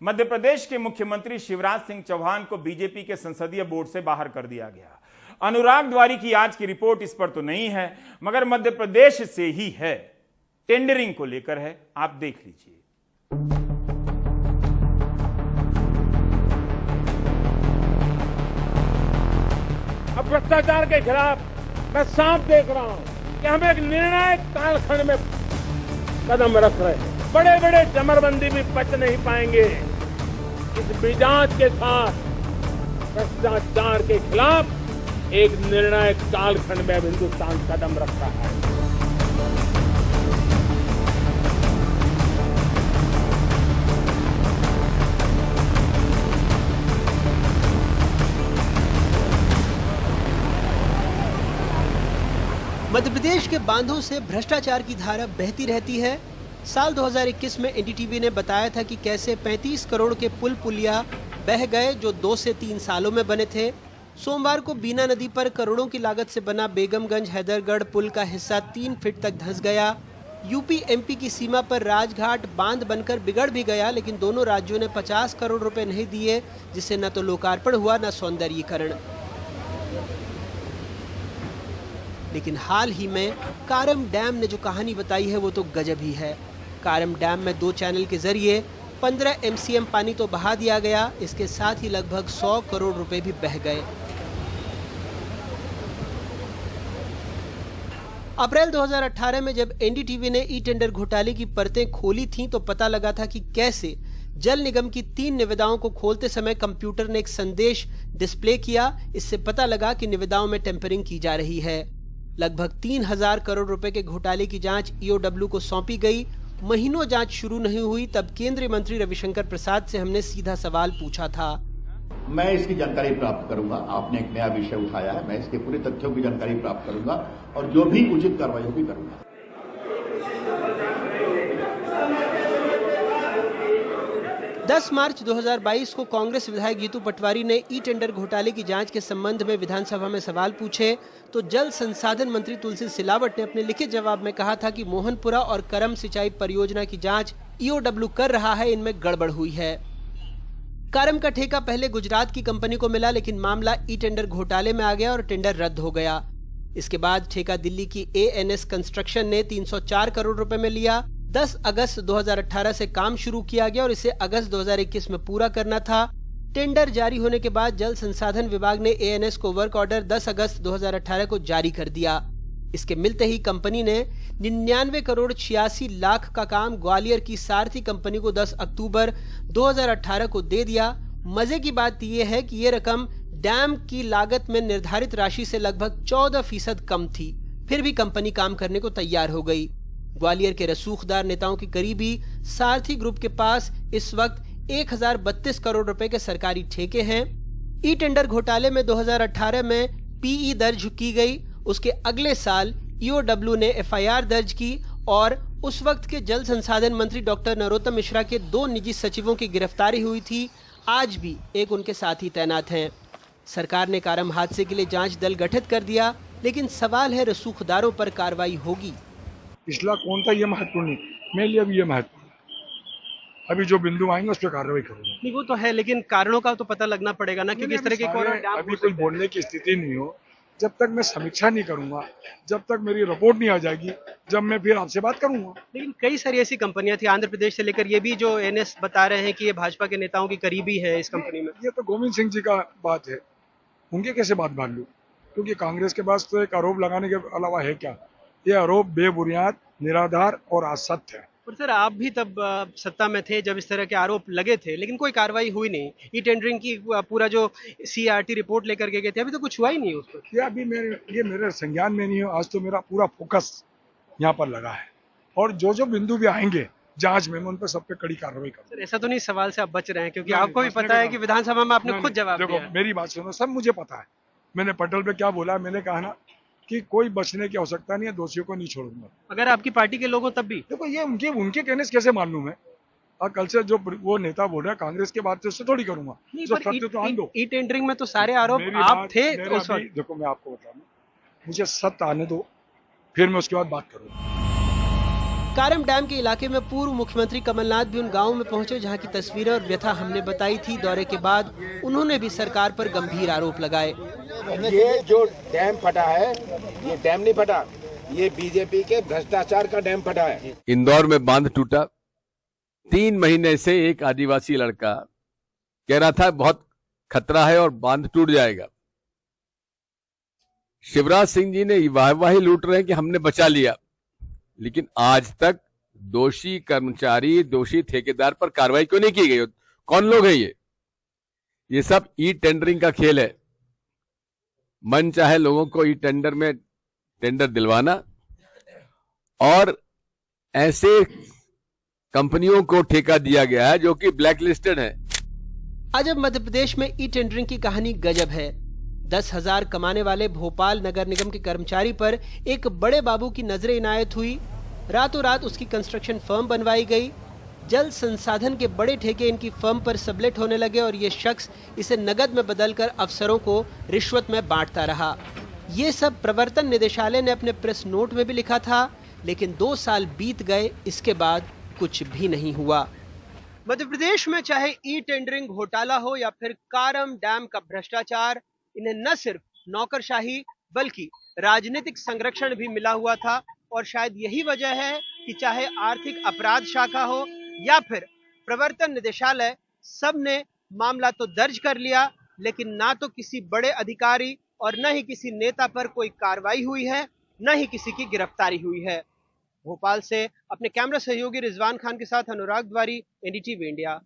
मध्य प्रदेश के मुख्यमंत्री शिवराज सिंह चौहान को बीजेपी के संसदीय बोर्ड से बाहर कर दिया गया। अनुराग द्वारी की आज की रिपोर्ट इस पर तो नहीं है, मगर मध्य प्रदेश से ही है, टेंडरिंग को लेकर है। आप देख लीजिए। अब भ्रष्टाचार के खिलाफ मैं साफ देख रहा हूं कि हम एक निर्णायक कालखंड में कदम रख रहे हैं। बड़े बड़े चमरबंदी भी बच नहीं पाएंगे। इस मिजाज के साथ भ्रष्टाचार के खिलाफ एक निर्णायक कालखंड में हिंदुस्तान कदम रख रहा है। मध्य प्रदेश के बांधों से भ्रष्टाचार की धारा बहती रहती है। साल 2021 में एनडीटीवी ने बताया था कि कैसे 35 करोड़ के पुल पुलिया बह गए जो 2 से 3 सालों में बने थे। सोमवार को बीना नदी पर करोड़ों की लागत से बना बेगमगंज हैदरगढ़ पुल का हिस्सा 3 फीट तक धंस गया। यूपी एमपी की सीमा पर राजघाट बांध बनकर बिगड़ भी गया, लेकिन दोनों राज्यों ने 50 करोड़ रुपए नहीं दिए, जिससे न तो लोकार्पण हुआ न सौंदर्यीकरण। लेकिन हाल ही में कारम डैम ने जो कहानी बताई है वो तो गजब ही है। कारम डैम में 2 चैनल के जरिए 15 MCM पानी तो बहा दिया गया, इसके साथ ही लगभग 100 करोड़ रुपए भी बह गए। अप्रैल 2018 में जब एनडीटीवी ने ई टेंडर घोटाले की परतें खोली थीं तो पता लगा था कि कैसे जल निगम की 3 निविदाओं को खोलते समय कंप्यूटर ने एक संदेश डिस्प्ले किया। इससे पता लगा कि निविदाओं में टेम्परिंग की जा रही है। लगभग 3000 करोड़ रुपए के घोटाले की जांच ईओडब्ल्यू को सौंपी गई। महीनों जांच शुरू नहीं हुई, तब केंद्रीय मंत्री रविशंकर प्रसाद से हमने सीधा सवाल पूछा था। मैं इसकी जानकारी प्राप्त करूंगा। आपने एक नया विषय उठाया है, मैं इसके पूरे तथ्यों की जानकारी प्राप्त करूंगा और जो भी उचित कार्रवाई होगी करूंगा। 10 मार्च 2022 को कांग्रेस विधायक जीतू पटवारी ने ई टेंडर घोटाले की जांच के संबंध में विधानसभा में सवाल पूछे तो जल संसाधन मंत्री तुलसी सिलावट ने अपने लिखित जवाब में कहा था कि मोहनपुरा और करम सिंचाई परियोजना की जांच ईओडब्ल्यू कर रहा है, इनमें गड़बड़ हुई है। करम का ठेका पहले गुजरात की कंपनी को मिला, लेकिन मामला ई टेंडर घोटाले में आ गया और टेंडर रद्द हो गया। इसके बाद ठेका दिल्ली की ANS कंस्ट्रक्शन ने 304 करोड़ रुपए में लिया। 10 अगस्त 2018 से काम शुरू किया गया और इसे अगस्त 2021 में पूरा करना था। टेंडर जारी होने के बाद जल संसाधन विभाग ने ANS को वर्क ऑर्डर 10 अगस्त 2018 को जारी कर दिया। इसके मिलते ही कंपनी ने 99 करोड़ 86 लाख का काम ग्वालियर की सारथी कंपनी को 10 अक्टूबर 2018 को दे दिया। मजे की बात यह है कि ये रकम डैम की लागत में निर्धारित राशि से लगभग 14% कम थी, फिर भी कंपनी काम करने को तैयार हो गई। ग्वालियर के रसूखदार नेताओं की करीबी सारथी ग्रुप के पास इस वक्त 1032 करोड़ रुपए के सरकारी ठेके हैं। ई टेंडर घोटाले में 2018 में PE दर्ज की गई। उसके अगले साल ईओडब्ल्यू ने FIR दर्ज की और उस वक्त के जल संसाधन मंत्री डॉक्टर नरोत्तम मिश्रा के 2 निजी सचिवों की गिरफ्तारी हुई थी। आज भी एक उनके साथी तैनात हैं। सरकार ने कारम हादसे के लिए जांच दल गठित कर दिया, लेकिन सवाल है रसूखदारों पर कार्रवाई होगी। पिछला कौन था ये महत्वपूर्ण नहीं, मेरे लिए भी ये महत्वपूर्ण है। अभी जो बिंदु आएंगे उस पर कार्रवाई करूंगा। नहीं, वो तो है, लेकिन कारणों का तो पता लगना पड़ेगा ना, क्योंकि इस तरह के अभी कुछ बोलने की स्थिति नहीं हो। जब तक मैं समीक्षा नहीं करूंगा, जब तक मेरी रिपोर्ट नहीं आ जाएगी, जब मैं फिर आपसे बात करूंगा। लेकिन कई सारी ऐसी कंपनियां थी आंध्र प्रदेश से लेकर, ये भी जो NS बता रहे हैं कि ये भाजपा के नेताओं की करीबी है इस कंपनी में। ये तो गोविंद सिंह जी का बात है, उनके कैसे बात मान लूं? क्योंकि कांग्रेस के पास तो एक आरोप लगाने के अलावा है क्या? ये आरोप बेबुनियाद, निराधार और असत्य है। पर सर, आप भी तब सत्ता में थे जब इस तरह के आरोप लगे थे, लेकिन कोई कार्रवाई हुई नहीं। ई टेंडरिंग की पूरा जो CRT रिपोर्ट लेकर के गए थे, अभी तो कुछ हुआ ही नहीं उस पर। ये अभी मेरे संज्ञान में नहीं है। आज तो मेरा पूरा फोकस यहाँ पर लगा है और जो बिंदु भी आएंगे जांच में, मैं उन पर सब पे कड़ी कार्रवाई करूंगा। सर, ऐसा तो नहीं सवाल से आप बच रहे हैं, क्योंकि आपको भी पता है कि विधानसभा में आपने खुद जवाब दिया। देखो, मेरी बात सुनो, सब मुझे पता है। मैंने पटल पे क्या बोला, मैंने कहा ना कि कोई बचने की आवश्यकता नहीं है, दोषियों को नहीं छोड़ूंगा। अगर आपकी पार्टी के लोगों तब भी देखो, ये उनके कहने से कैसे मान लूं मैं? और कल से जो वो नेता बोल रहा है कांग्रेस के बात, उससे थोड़ी करूंगा। जो सत्य तो आन दो। ई टेंडरिंग में तो सारे आरोप आप थे उस वक्त। देखो, मैं आपको बता रहा हूं, मुझे सत्य आने दो, फिर मैं उसके बाद बात करूंगा। कारम डैम के इलाके में पूर्व मुख्यमंत्री कमलनाथ भी उन गांवों में पहुंचे जहां की तस्वीरें और व्यथा हमने बताई थी। दौरे के बाद उन्होंने भी सरकार पर गंभीर आरोप लगाए। ये जो डैम फटा है, ये डैम नहीं फटा, ये बीजेपी के भ्रष्टाचार का डैम फटा है। इंदौर में बांध टूटा, 3 महीने से एक आदिवासी लड़का कह रहा था बहुत खतरा है और बांध टूट जाएगा। शिवराज सिंह जी ने वाहवाही लूट रहे हैं कि हमने बचा लिया, लेकिन आज तक दोषी कर्मचारी, दोषी ठेकेदार पर कार्रवाई क्यों नहीं की गई? कौन लोग हैं ये सब ई टेंडरिंग का खेल है। मन चाहे लोगों को ई टेंडर में टेंडर दिलवाना और ऐसे कंपनियों को ठेका दिया गया है जो कि ब्लैक लिस्टेड है। आज अब मध्य प्रदेश में ई टेंडरिंग की कहानी गजब है। 10,000 कमाने वाले भोपाल नगर निगम के कर्मचारी पर एक बड़े बाबू की नजरें इनायत हुई। रातों रात उसकी कंस्ट्रक्शन फर्म बनवाई गई। जल संसाधन के बड़े ठेके इनकी फर्म पर सबलेट होने लगे और ये शख्स इसे नगद में बदलकर अफसरों को रिश्वत में बांटता रहा। ये सब प्रवर्तन निदेशालय ने अपने प्रेस नोट में भी लिखा था, लेकिन 2 साल बीत गए, इसके बाद कुछ भी नहीं हुआ। मध्य प्रदेश में चाहे ई टेंडरिंग घोटाला हो या फिर कारम डैम का भ्रष्टाचार, इन्हें न सिर्फ नौकरशाही बल्कि राजनीतिक संरक्षण भी मिला हुआ था। और शायद यही वजह है कि चाहे आर्थिक अपराध शाखा हो या फिर प्रवर्तन निदेशालय, सब ने मामला तो दर्ज कर लिया, लेकिन ना तो किसी बड़े अधिकारी और न ही किसी नेता पर कोई कार्रवाई हुई है, न ही किसी की गिरफ्तारी हुई है। भोपाल से अपने कैमरा सहयोगी रिजवान खान के साथ अनुराग द्वारी, एनडीटीवी इंडिया।